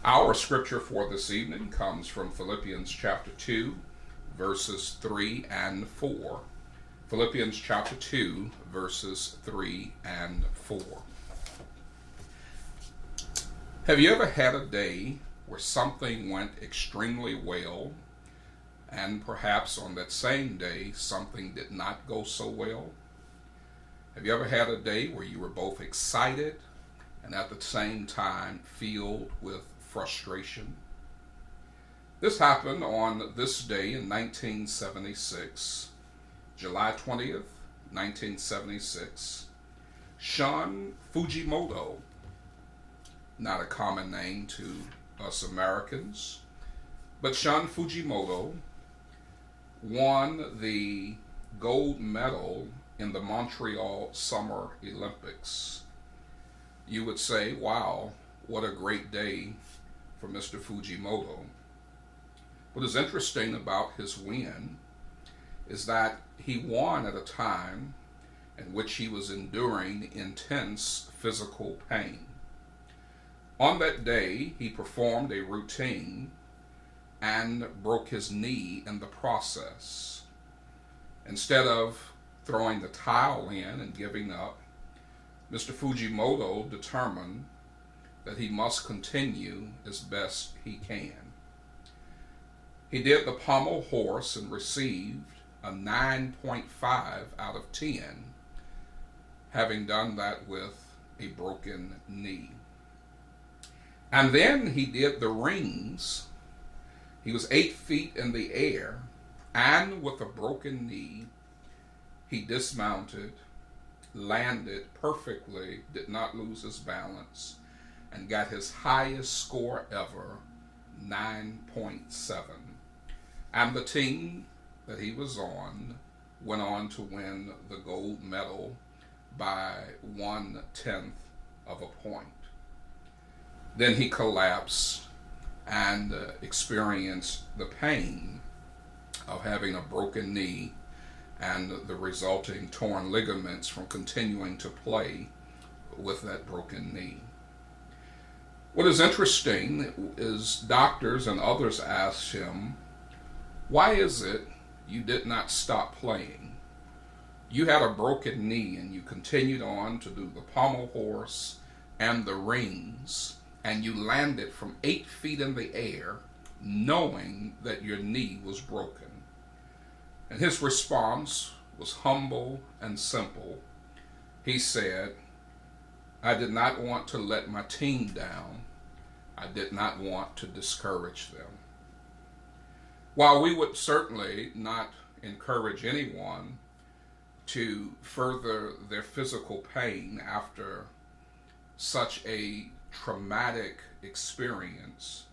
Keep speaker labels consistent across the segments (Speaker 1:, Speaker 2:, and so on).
Speaker 1: Our scripture for this evening comes from Philippians chapter 2, verses 3 and 4. Philippians chapter 2, verses 3 and 4. Have you ever had a day where something went extremely well, and perhaps on that same day something did not go so well? Have you ever had a day where you were both excited and at the same time filled with frustration? This happened on this day in 1976, July 20th, 1976. Shun Fujimoto, not a common name to us Americans, but Shun Fujimoto won the gold medal in the Montreal Summer Olympics. You would say, wow, what a great day for Mr. Fujimoto. What is interesting about his win is that he won at a time in which he was enduring intense physical pain. On that day, he performed a routine and broke his knee in the process. Instead of throwing the towel in and giving up, Mr. Fujimoto determined that he must continue as best he can. He did the pommel horse and received a 9.5 out of 10, having done that with a broken knee. And then he did the rings. He was 8 feet in the air, and with a broken knee, he dismounted, landed perfectly, did not lose his balance, and got his highest score ever, 9.7. And the team that he was on went on to win the gold medal by 1/10 of a point. Then he collapsed and experienced the pain of having a broken knee and the resulting torn ligaments from continuing to play with that broken knee. What is interesting is doctors and others asked him, why is it you did not stop playing? You had a broken knee and you continued on to do the pommel horse and the rings, and you landed from 8 feet in the air knowing that your knee was broken. And his response was humble and simple. He said, I did not want to let my team down. I did not want to discourage them. While we would certainly not encourage anyone to further their physical pain after such a traumatic experience,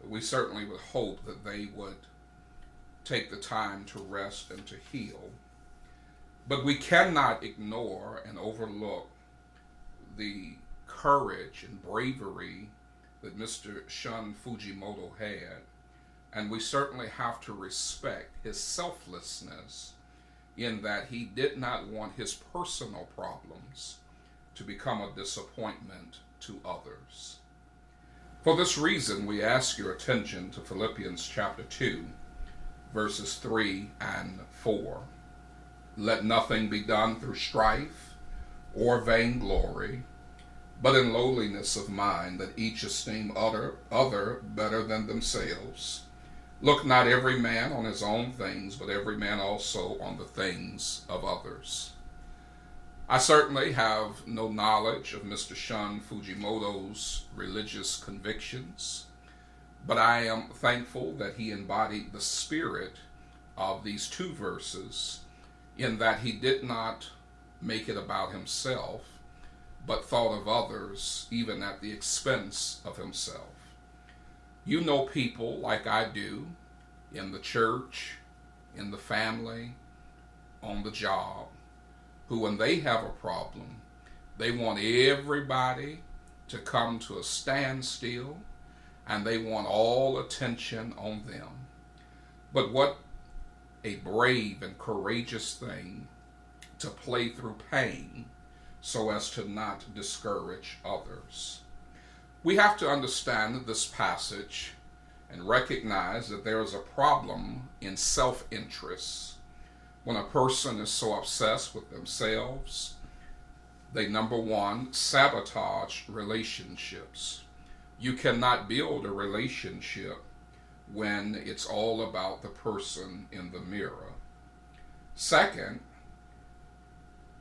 Speaker 1: we certainly would hope that they would take the time to rest and to heal. But we cannot ignore and overlook the courage and bravery that Mr. Shun Fujimoto had, and we certainly have to respect his selflessness in that he did not want his personal problems to become a disappointment to others. For this reason, we ask your attention to Philippians chapter 2, verses 3 and 4. Let nothing be done through strife or vainglory, but in lowliness of mind, that each esteem other better than themselves. Look not every man on his own things, but every man also on the things of others. I certainly have no knowledge of Mr. Shun Fujimoto's religious convictions, but I am thankful that he embodied the spirit of these two verses in that he did not make it about himself, but thought of others even at the expense of himself. You know people like I do in the church, in the family, on the job, who when they have a problem, they want everybody to come to a standstill and they want all attention on them. But what a brave and courageous thing to play through pain so as to not discourage others. We have to understand this passage and recognize that there is a problem in self-interest. When a person is so obsessed with themselves, they, number one, sabotage relationships. You cannot build a relationship when it's all about the person in the mirror. Second,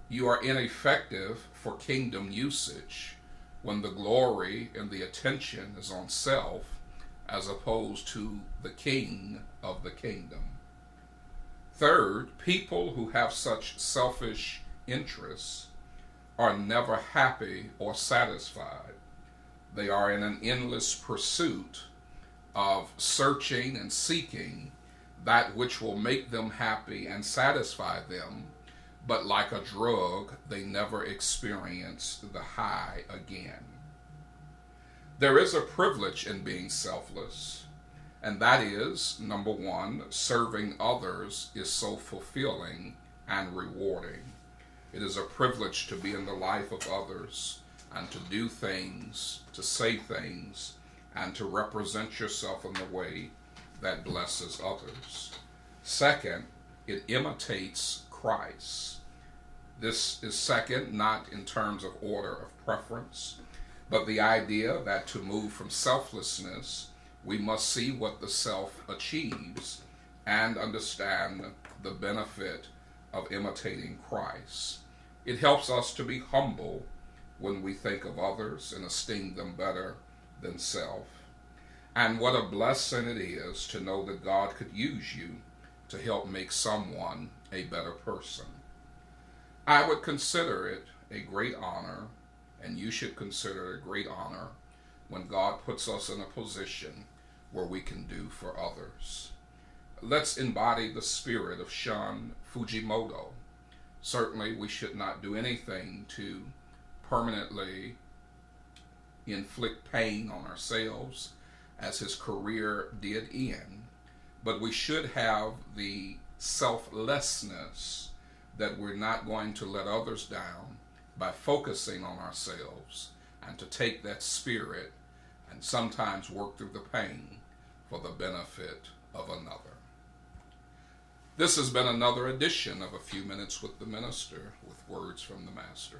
Speaker 1: you are ineffective for kingdom usage when the glory and the attention is on self as opposed to the king of the kingdom. Third, people who have such selfish interests are never happy or satisfied. They are in an endless pursuit of searching and seeking that which will make them happy and satisfy them, but like a drug, they never experience the high again. There is a privilege in being selfless, and that is, number one, serving others is so fulfilling and rewarding. It is a privilege to be in the life of others and to do things, to say things, and to represent yourself in the way that blesses others. Second, it imitates Christ. This is second, not in terms of order of preference, but the idea that to move from selflessness, we must see what the self achieves and understand the benefit of imitating Christ. It helps us to be humble when we think of others and esteem them better than self. And what a blessing it is to know that God could use you to help make someone a better person. I would consider it a great honor, and you should consider it a great honor, when God puts us in a position where we can do for others. Let's embody the spirit of Shun Fujimoto. Certainly, we should not do anything to permanently inflict pain on ourselves, as his career did end, but we should have the selflessness that we're not going to let others down by focusing on ourselves, and to take that spirit and sometimes work through the pain for the benefit of another. This has been another edition of A Few Minutes with the Minister, with words from the Master.